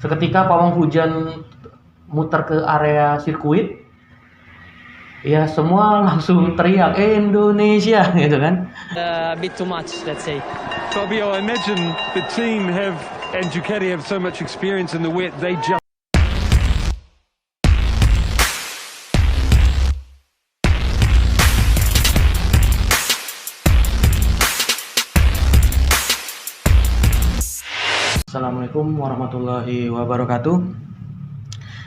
Seketika pawang hujan muter ke area sirkuit, ya semua langsung teriak Indonesia gitu kan. A bit too much, let's say. Fabio, I imagine the team and Ducati have so much experience in the wet, they just... Assalamualaikum warahmatullahi wabarakatuh.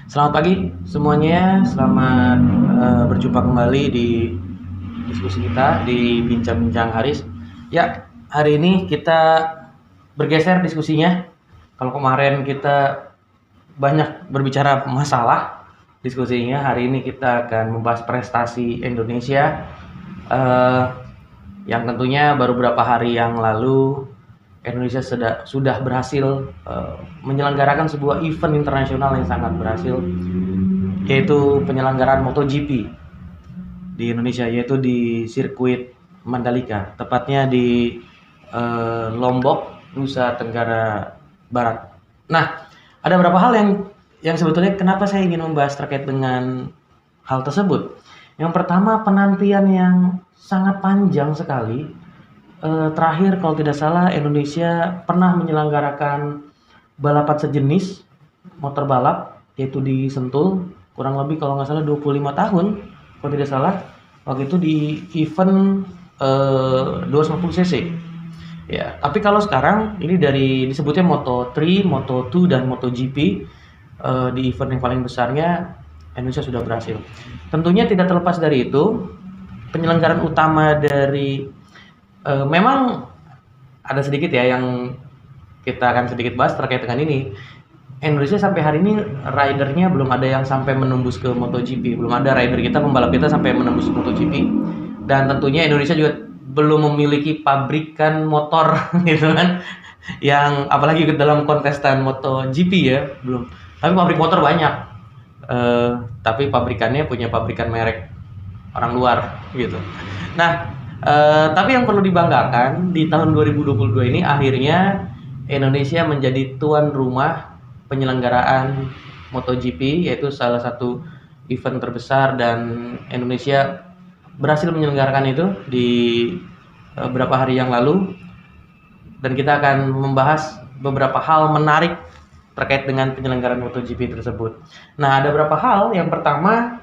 Selamat pagi semuanya, selamat berjumpa kembali di diskusi kita di Bincang-Bincang Haris. Ya, hari ini kita bergeser diskusinya. Kalau kemarin kita banyak berbicara masalah, diskusinya hari ini kita akan membahas prestasi Indonesia yang tentunya baru beberapa hari yang lalu Indonesia sudah berhasil menyelenggarakan sebuah event internasional yang sangat berhasil, yaitu penyelenggaraan MotoGP di Indonesia, yaitu di sirkuit Mandalika, tepatnya di Lombok, Nusa Tenggara Barat. Nah, ada beberapa hal yang sebetulnya kenapa saya ingin membahas terkait dengan hal tersebut. Yang pertama, penantian yang sangat panjang sekali. Terakhir kalau tidak salah Indonesia pernah menyelenggarakan balapan sejenis motor balap, yaitu di Sentul, kurang lebih kalau nggak salah 25 tahun kalau tidak salah, waktu itu di event 250 cc ya. Tapi kalau sekarang ini disebutnya Moto3, Moto2 dan MotoGP, di event yang paling besarnya Indonesia sudah berhasil. Tentunya tidak terlepas dari itu, penyelenggaraan utama dari memang ada sedikit ya yang kita akan sedikit bahas terkait dengan ini. Indonesia sampai hari ini ridernya belum ada yang sampai menembus ke MotoGP, belum ada rider kita, pembalap kita sampai menembus MotoGP. Dan tentunya Indonesia juga belum memiliki pabrikan motor gitu kan, yang apalagi ke dalam kontestan MotoGP ya, belum. Tapi pabrik motor banyak, tapi pabrikannya punya pabrikan merek orang luar gitu. Nah, tapi yang perlu dibanggakan di tahun 2022 ini akhirnya Indonesia menjadi tuan rumah penyelenggaraan MotoGP, yaitu salah satu event terbesar, dan Indonesia berhasil menyelenggarakan itu di beberapa hari yang lalu, dan kita akan membahas beberapa hal menarik terkait dengan penyelenggaraan MotoGP tersebut. Nah, ada beberapa hal. Yang pertama,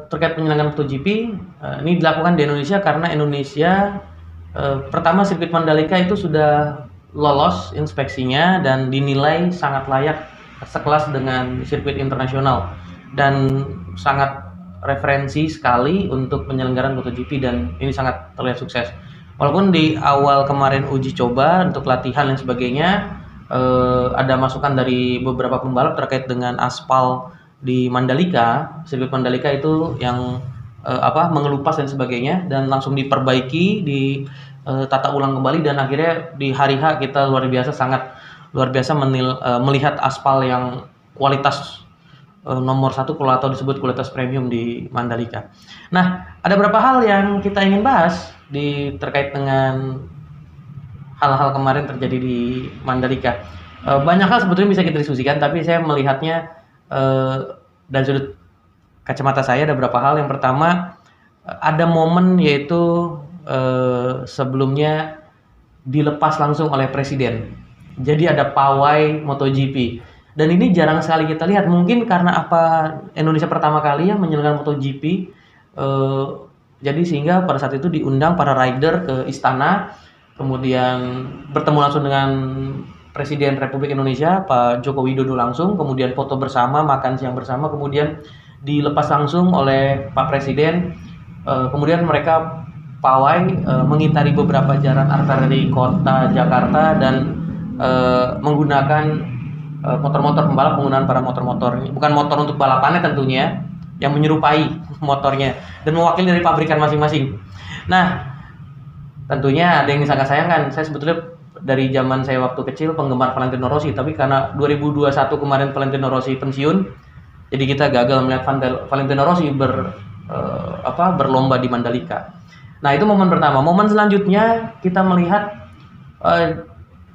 terkait penyelenggaraan MotoGP, ini dilakukan di Indonesia karena Indonesia pertama, sirkuit Mandalika itu sudah lolos inspeksinya dan dinilai sangat layak, sekelas dengan sirkuit internasional, dan sangat referensi sekali untuk penyelenggaraan MotoGP, dan ini sangat terlihat sukses. Walaupun di awal kemarin uji coba untuk latihan dan sebagainya, ada masukan dari beberapa pembalap terkait dengan aspal di Mandalika, sirkuit Mandalika itu yang mengelupas dan sebagainya, dan langsung diperbaiki, ditata ulang kembali, dan akhirnya di hari H kita sangat luar biasa melihat aspal yang kualitas nomor satu, kalau atau disebut kualitas premium di Mandalika. Nah, ada beberapa hal yang kita ingin bahas terkait dengan hal-hal kemarin terjadi di Mandalika. Banyak hal sebetulnya bisa kita diskusikan, tapi saya melihatnya dari sudut kacamata saya ada beberapa hal. Yang pertama, ada momen yaitu sebelumnya dilepas langsung oleh presiden. Jadi ada pawai MotoGP, dan ini jarang sekali kita lihat. Mungkin karena Indonesia pertama kali yang menyelenggarakan MotoGP, jadi sehingga pada saat itu diundang para rider ke istana, kemudian bertemu langsung dengan Presiden Republik Indonesia Pak Joko Widodo langsung, kemudian foto bersama, makan siang bersama, kemudian dilepas langsung oleh Pak Presiden. Kemudian mereka pawai mengitari beberapa jalan arteri kota Jakarta, dan menggunakan motor-motor pembalap, menggunakan para motor-motor, bukan motor untuk balapannya tentunya, yang menyerupai motornya dan mewakili dari pabrikan masing-masing. Nah, tentunya ada yang sangat sayangkan. Saya sebetulnya dari zaman saya waktu kecil penggemar Valentino Rossi, tapi karena 2021 kemarin Valentino Rossi pensiun, jadi kita gagal melihat Valentino Rossi berlomba di Mandalika. Nah, itu momen pertama. Momen selanjutnya kita melihat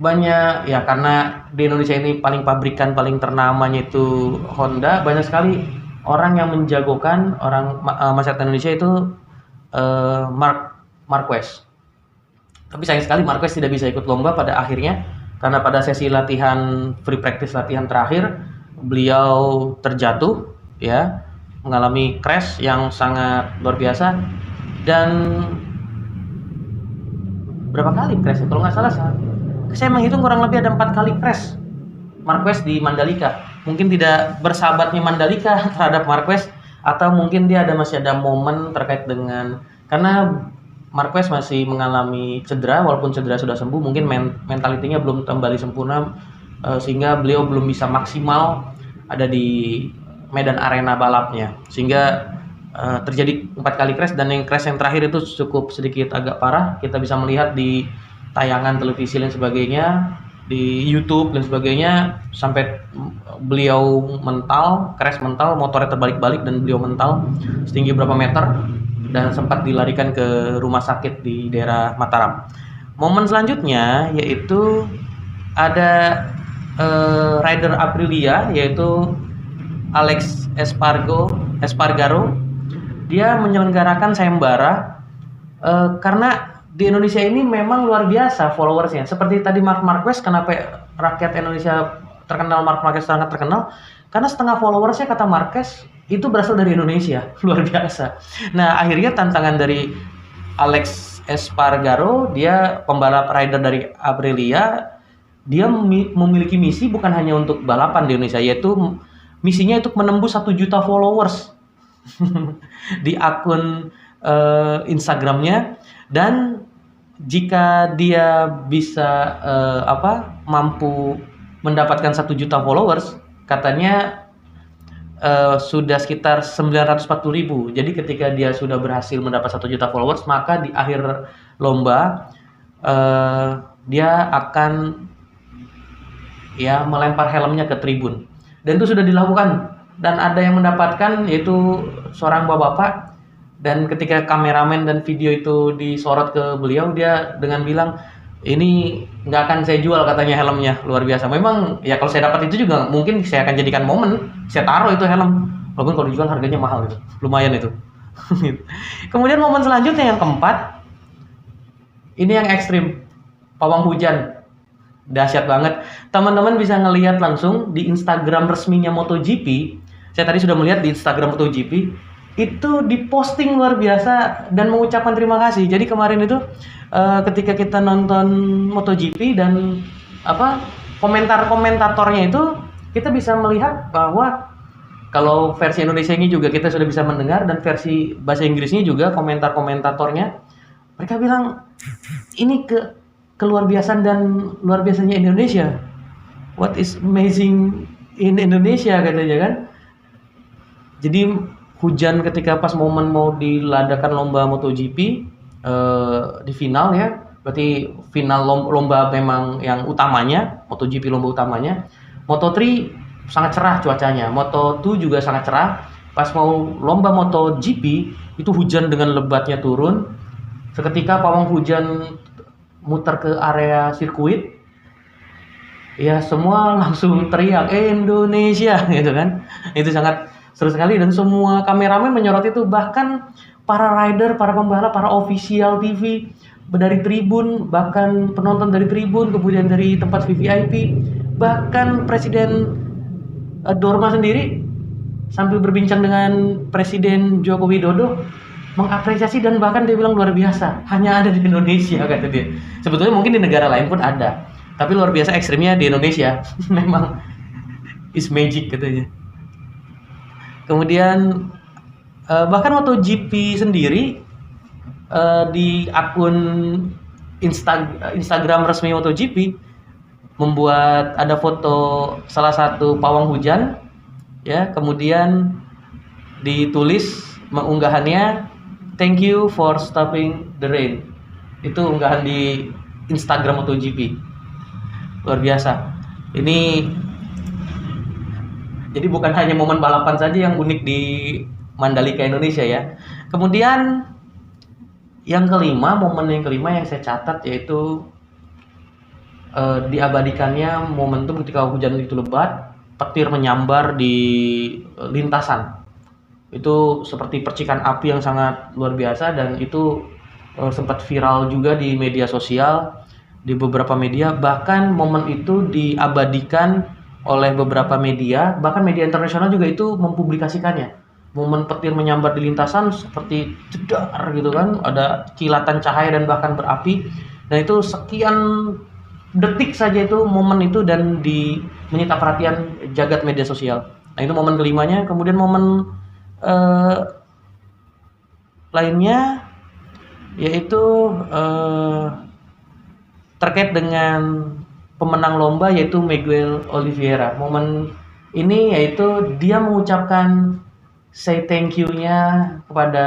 banyak ya, karena di Indonesia ini paling pabrikan paling ternamanya itu Honda, banyak sekali orang yang menjagokan masyarakat Indonesia itu Marquez. Tapi sayang sekali Marquez tidak bisa ikut lomba pada akhirnya karena pada sesi latihan free practice latihan terakhir beliau terjatuh ya, mengalami crash yang sangat luar biasa. Dan berapa kali crash? Kalau nggak salah saya menghitung kurang lebih ada 4 kali crash Marquez di Mandalika. Mungkin tidak bersahabatnya Mandalika terhadap Marquez, atau mungkin dia masih ada momen terkait dengan, karena Marquez masih mengalami cedera, walaupun cedera sudah sembuh, mungkin mentalitinya belum kembali sempurna, sehingga beliau belum bisa maksimal ada di medan arena balapnya, sehingga terjadi 4 kali crash. Dan yang crash yang terakhir itu cukup sedikit agak parah, kita bisa melihat di tayangan televisi dan sebagainya, di YouTube dan sebagainya, sampai beliau crash mental, motornya terbalik-balik dan beliau mental setinggi berapa meter dan sempat dilarikan ke rumah sakit di daerah Mataram. Momen selanjutnya yaitu ada rider Aprilia yaitu Alex Espargaro. Dia menyelenggarakan sayembara karena di Indonesia ini memang luar biasa followersnya. Seperti tadi Marc Marquez, kenapa rakyat Indonesia terkenal, Marc Marquez sangat terkenal? Karena setengah followersnya kata Marquez itu berasal dari Indonesia, luar biasa. Nah, akhirnya tantangan dari Alex Espargaro, dia pembalap rider dari Aprilia, dia memiliki misi bukan hanya untuk balapan di Indonesia, yaitu misinya untuk menembus 1 juta followers di akun Instagramnya. Dan jika dia bisa mampu mendapatkan 1 juta followers, katanya sudah sekitar 940.000. Jadi ketika dia sudah berhasil mendapat 1 juta followers, maka di akhir lomba dia akan ya melempar helmnya ke tribun. Dan itu sudah dilakukan, dan ada yang mendapatkan, yaitu seorang bapak-bapak. Dan ketika kameramen dan video itu disorot ke beliau, dia dengan bilang, ini nggak akan saya jual katanya helmnya, luar biasa. Memang ya kalau saya dapat itu juga mungkin saya akan jadikan momen, saya taruh itu helm, walaupun kalau dijual harganya mahal gitu, lumayan itu. Kemudian momen selanjutnya yang keempat, ini yang ekstrim, pawang hujan, dahsyat banget. Teman-teman bisa ngelihat langsung di Instagram resminya MotoGP. Saya tadi sudah melihat di Instagram MotoGP. Itu diposting luar biasa dan mengucapkan terima kasih. Jadi kemarin itu ketika kita nonton MotoGP dan komentar-komentatornya itu, kita bisa melihat bahwa kalau versi Indonesia ini juga kita sudah bisa mendengar, dan versi bahasa Inggrisnya juga komentar-komentatornya, mereka bilang ini keluar biasaan dan luar biasanya Indonesia. What is amazing in Indonesia katanya kan. Jadi hujan ketika pas momen mau diladakan lomba MotoGP di final ya, berarti final lomba memang yang utamanya, MotoGP lomba utamanya. Moto3 sangat cerah cuacanya, Moto2 juga sangat cerah. Pas mau lomba MotoGP itu hujan dengan lebatnya turun. Seketika pawang hujan muter ke area sirkuit, ya semua langsung teriak Indonesia gitu kan. Itu sangat seru sekali, dan semua kameramen menyorot itu, bahkan para rider, para pembalap, para official TV dari tribun, bahkan penonton dari tribun, kemudian dari tempat VVIP, bahkan Presiden Dorma sendiri sambil berbincang dengan Presiden Joko Widodo mengapresiasi, dan bahkan dia bilang luar biasa, hanya ada di Indonesia kata dia. Sebetulnya mungkin di negara lain pun ada, tapi luar biasa ekstrimnya di Indonesia. Memang is magic katanya. Kemudian bahkan MotoGP sendiri di akun Instagram resmi MotoGP membuat ada foto salah satu pawang hujan ya, kemudian ditulis unggahannya "Thank you for stopping the rain". Itu unggahan di Instagram MotoGP. Luar biasa. Ini jadi bukan hanya momen balapan saja yang unik di Mandalika Indonesia ya. Kemudian momen yang kelima yang saya catat yaitu diabadikannya momentum ketika hujan itu lebat, petir menyambar di lintasan. Itu seperti percikan api yang sangat luar biasa, dan itu sempat viral juga di media sosial, di beberapa media. Bahkan momen itu diabadikan oleh beberapa media, bahkan media internasional juga itu mempublikasikannya. Momen petir menyambar di lintasan seperti jedar gitu kan, ada kilatan cahaya dan bahkan berapi. Dan itu sekian detik saja itu momen itu, dan menyita perhatian jagat media sosial. Nah, itu momen kelimanya. Kemudian momen lainnya yaitu terkait dengan pemenang lomba, yaitu Miguel Oliveira. Momen ini yaitu dia mengucapkan say thank you-nya kepada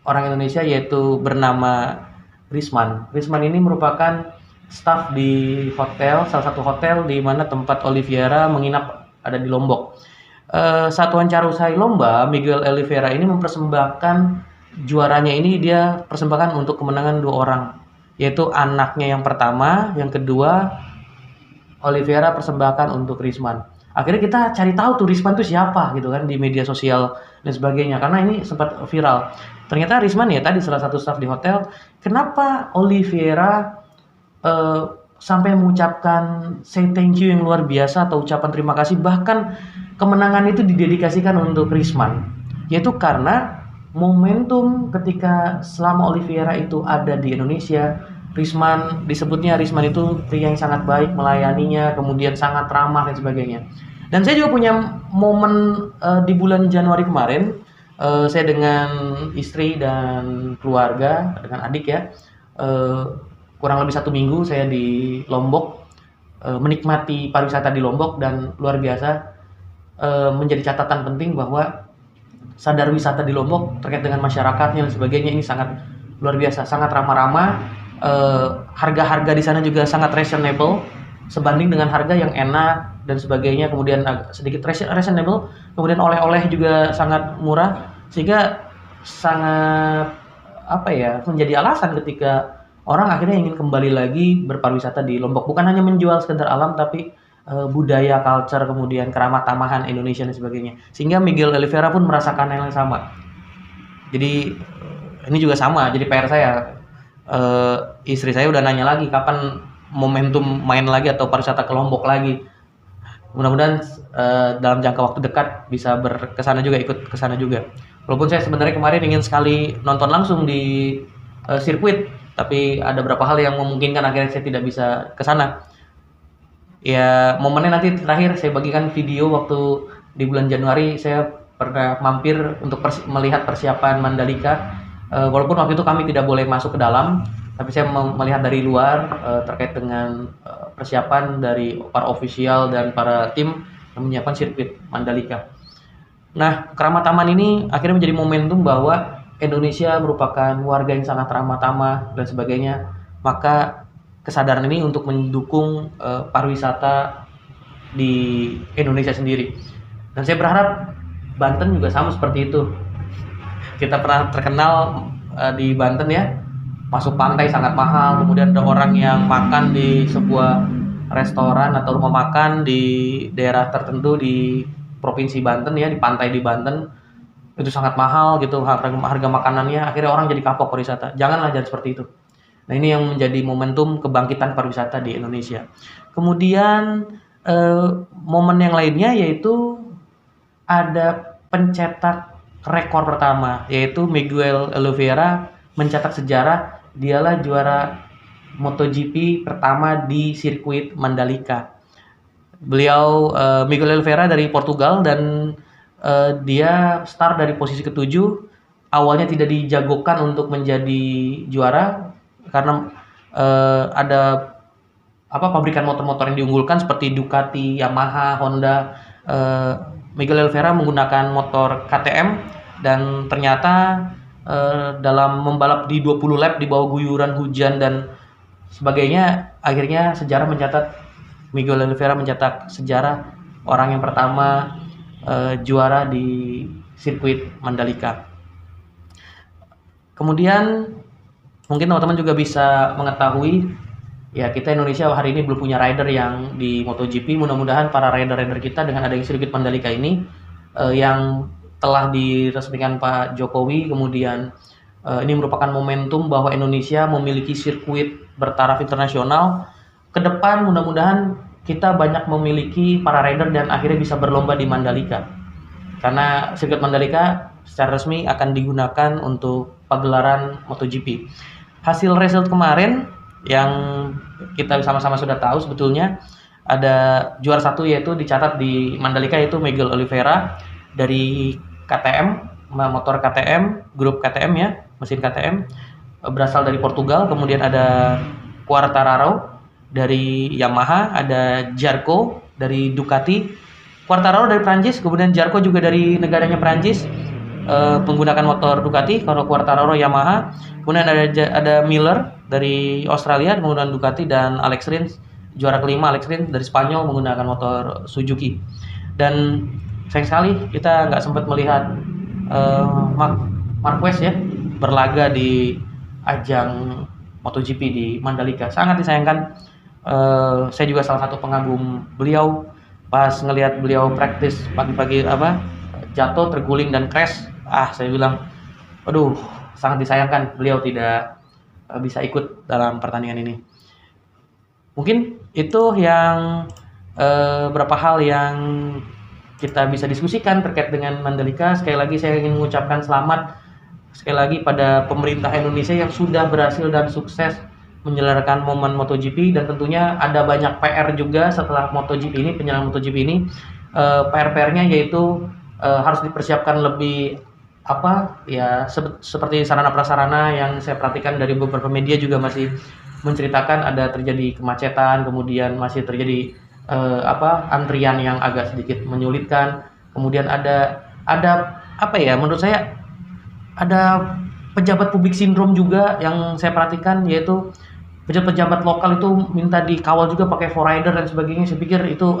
orang Indonesia, yaitu bernama Risman. Risman ini merupakan staf di hotel, salah satu hotel di mana tempat Oliveira menginap ada di Lombok. Saat wawancara usai lomba, Miguel Oliveira ini mempersembahkan juaranya ini, dia persembahkan untuk kemenangan 2 orang, yaitu anaknya yang pertama, yang kedua Oliveira persembahkan untuk Risman. Akhirnya kita cari tahu tuh Risman itu siapa gitu kan di media sosial dan sebagainya, karena ini sempat viral. Ternyata Risman ya tadi salah satu staf di hotel. Kenapa Oliveira sampai mengucapkan say thank you yang luar biasa atau ucapan terima kasih, bahkan kemenangan itu didedikasikan untuk Risman, yaitu karena momentum ketika selama Oliveira itu ada di Indonesia, Risman itu pria yang sangat baik melayaninya, kemudian sangat ramah dan sebagainya. Dan saya juga punya momen di bulan Januari kemarin, saya dengan istri dan keluarga, dengan adik ya, kurang lebih 1 minggu saya di Lombok, menikmati pariwisata di Lombok, dan luar biasa. Menjadi catatan penting bahwa sadar wisata di Lombok terkait dengan masyarakatnya dan sebagainya ini sangat luar biasa, sangat ramah-ramah. Harga-harga di sana juga sangat reasonable sebanding dengan harga yang enak dan sebagainya. Kemudian sedikit reasonable, kemudian oleh-oleh juga sangat murah, sehingga sangat menjadi alasan ketika orang akhirnya ingin kembali lagi berpariwisata di Lombok. Bukan hanya menjual sekedar alam, tapi budaya, culture, kemudian keramat tamahan Indonesia dan sebagainya. Sehingga Miguel Oliveira pun merasakan hal yang sama. Jadi ini juga sama, jadi PR saya. Istri saya udah nanya lagi kapan momentum main lagi atau pariwisata ke Lombok lagi. Mudah-mudahan dalam jangka waktu dekat bisa berkesana juga, ikut kesana juga. Walaupun saya sebenarnya kemarin ingin sekali nonton langsung di sirkuit, tapi ada beberapa hal yang memungkinkan akhirnya saya tidak bisa kesana. Ya, momennya nanti terakhir saya bagikan video waktu di bulan Januari saya pernah mampir untuk melihat persiapan Mandalika. Walaupun waktu itu kami tidak boleh masuk ke dalam, tapi saya melihat dari luar terkait dengan persiapan dari para ofisial dan para tim yang menyiapkan sirkuit Mandalika. Nah, keramat taman ini akhirnya menjadi momentum bahwa Indonesia merupakan warga yang sangat ramah tamah dan sebagainya. Maka kesadaran ini untuk mendukung pariwisata di Indonesia sendiri. Dan saya berharap Banten juga sama seperti itu. Kita pernah terkenal di Banten ya, masuk pantai sangat mahal, kemudian ada orang yang makan di sebuah restoran atau rumah makan di daerah tertentu di Provinsi Banten ya, di pantai di Banten, itu sangat mahal gitu harga makanannya, akhirnya orang jadi kapok pariwisata. Jangan seperti itu. Nah, ini yang menjadi momentum kebangkitan pariwisata di Indonesia. Kemudian momen yang lainnya yaitu ada pencetak rekor pertama, yaitu Miguel Oliveira mencetak sejarah. Dialah juara MotoGP pertama di sirkuit Mandalika. Beliau Miguel Oliveira dari Portugal, dan dia start dari posisi ke-7. Awalnya tidak dijagokan untuk menjadi juara karena ada pabrikan motor-motor yang diunggulkan seperti Ducati, Yamaha, Honda. Miguel Oliveira menggunakan motor KTM, dan ternyata dalam membalap di 20 lap di bawah guyuran hujan dan sebagainya, akhirnya sejarah mencatat Miguel Oliveira mencetak sejarah orang yang pertama juara di sirkuit Mandalika. Kemudian mungkin teman-teman juga bisa mengetahui ya kita Indonesia hari ini belum punya rider yang di MotoGP. Mudah-mudahan para rider-rider kita dengan adanya sirkuit Mandalika ini yang telah diresmikan Pak Jokowi, kemudian ini merupakan momentum bahwa Indonesia memiliki sirkuit bertaraf internasional. Ke depan mudah-mudahan kita banyak memiliki para rider dan akhirnya bisa berlomba di Mandalika. Karena sirkuit Mandalika secara resmi akan digunakan untuk pagelaran MotoGP. Hasil result kemarin yang kita sama-sama sudah tahu sebetulnya ada juara satu yaitu dicatat di Mandalika yaitu Miguel Oliveira dari KTM, motor KTM, grup KTM ya, mesin KTM berasal dari Portugal. Kemudian ada Quartararo dari Yamaha, ada Zarco dari Ducati, Quartararo dari Prancis, kemudian Zarco juga dari negaranya Prancis, menggunakan motor Ducati. Kalau Quartararo Yamaha, kemudian ada Miller dari Australia menggunakan Ducati, dan Alex Rins juara kelima, Alex Rins dari Spanyol menggunakan motor Suzuki. Dan sayang sekali kita nggak sempat melihat Marquez ya berlaga di ajang MotoGP di Mandalika. Sangat disayangkan. Saya juga salah satu pengagum beliau. Pas ngelihat beliau praktis pagi-pagi jatuh, terguling dan crash, saya bilang aduh, sangat disayangkan beliau tidak bisa ikut dalam pertandingan ini. Mungkin itu yang beberapa hal yang kita bisa diskusikan terkait dengan Mandalika. Sekali lagi saya ingin mengucapkan selamat sekali lagi pada pemerintah Indonesia yang sudah berhasil dan sukses menyelenggarakan momen MotoGP, dan tentunya ada banyak PR juga setelah MotoGP ini, penyelenggaraan MotoGP ini. PR-nya yaitu harus dipersiapkan lebih seperti sarana prasarana. Yang saya perhatikan dari beberapa media juga masih menceritakan ada terjadi kemacetan, kemudian masih terjadi antrian yang agak sedikit menyulitkan. Kemudian ada menurut saya ada pejabat publik sindrom juga yang saya perhatikan, yaitu pejabat-pejabat lokal itu minta dikawal juga pakai forrider dan sebagainya. Saya pikir itu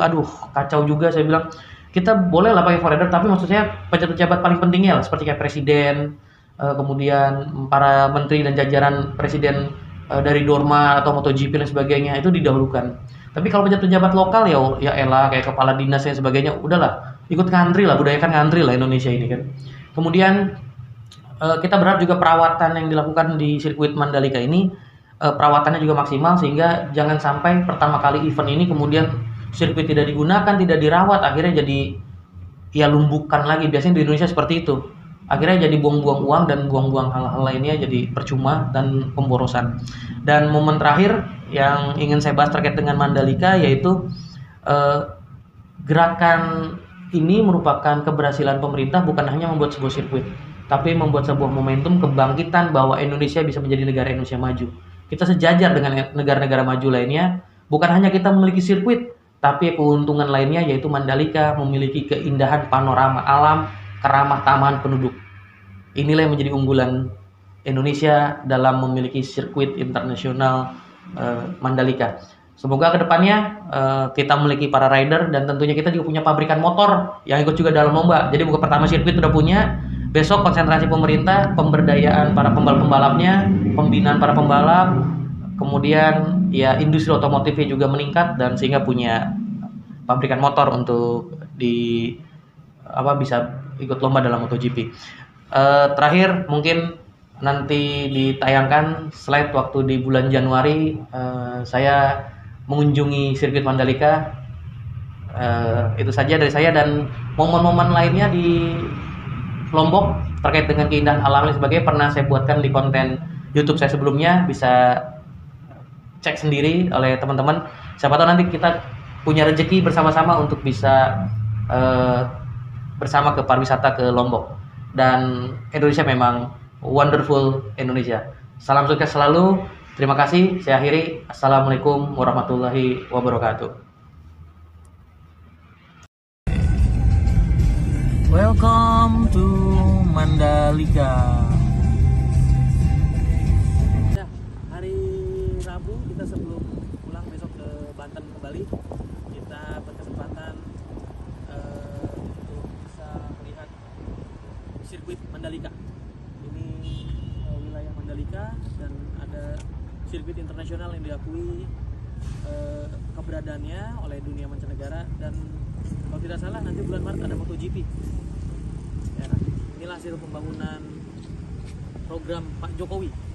kacau juga. Saya bilang kita boleh lah pakai forrider, tapi maksud saya pejabat-pejabat paling pentingnya lah, seperti kayak presiden, kemudian para menteri dan jajaran presiden dari Dorma atau MotoGP dan sebagainya itu didahulukan. Tapi kalau pejabat-pejabat lokal ya elah, kayak kepala dinas dan sebagainya, udahlah ikut ngantri lah, budayakan ngantri lah Indonesia ini kan. Kemudian kita berharap juga perawatan yang dilakukan di sirkuit Mandalika ini perawatannya juga maksimal, sehingga jangan sampai pertama kali event ini kemudian sirkuit tidak digunakan, tidak dirawat, akhirnya jadi lumbukan lagi. Biasanya di Indonesia seperti itu. Akhirnya jadi buang-buang uang dan buang-buang hal-hal lainnya, jadi percuma dan pemborosan. Dan momen terakhir yang ingin saya bahas terkait dengan Mandalika yaitu gerakan ini merupakan keberhasilan pemerintah bukan hanya membuat sebuah sirkuit, tapi membuat sebuah momentum kebangkitan bahwa Indonesia bisa menjadi negara Indonesia maju. Kita sejajar dengan negara-negara maju lainnya. Bukan hanya kita memiliki sirkuit, tapi keuntungan lainnya yaitu Mandalika memiliki keindahan panorama alam, keramah tamahan penduduk. Inilah yang menjadi unggulan Indonesia dalam memiliki sirkuit internasional Mandalika. Semoga kedepannya kita memiliki para rider, dan tentunya kita juga punya pabrikan motor yang ikut juga dalam lomba. Jadi bukan pertama sirkuit sudah punya, besok konsentrasi pemerintah, pemberdayaan para pembalap-pembalapnya, pembinaan para pembalap, kemudian ya industri otomotifnya juga meningkat, dan sehingga punya pabrikan motor untuk bisa ikut lomba dalam MotoGP. Terakhir mungkin nanti ditayangkan slide waktu di bulan Januari saya mengunjungi sirkuit Mandalika. Itu saja dari saya, dan momen-momen lainnya di Lombok terkait dengan keindahan alam dan sebagainya pernah saya buatkan di konten YouTube saya sebelumnya, bisa cek sendiri oleh teman-teman. Siapa tahu nanti kita punya rezeki bersama-sama untuk bisa bersama ke pariwisata ke Lombok. Dan Indonesia memang wonderful Indonesia. Salam sukses selalu. Terima kasih. Saya akhiri. Assalamualaikum warahmatullahi wabarakatuh. Welcome to Mandalika. Ya, hari Rabu kita sebelum pulang besok ke Banten kembali, kita berkesempatan untuk bisa melihat sirkuit Mandalika. Ini wilayah Mandalika, dan ada sirkuit internasional yang diakui keberadaannya oleh dunia mancanegara, dan kalau tidak salah nanti bulan Maret ada MotoGP. Ya, inilah hasil pembangunan program Pak Jokowi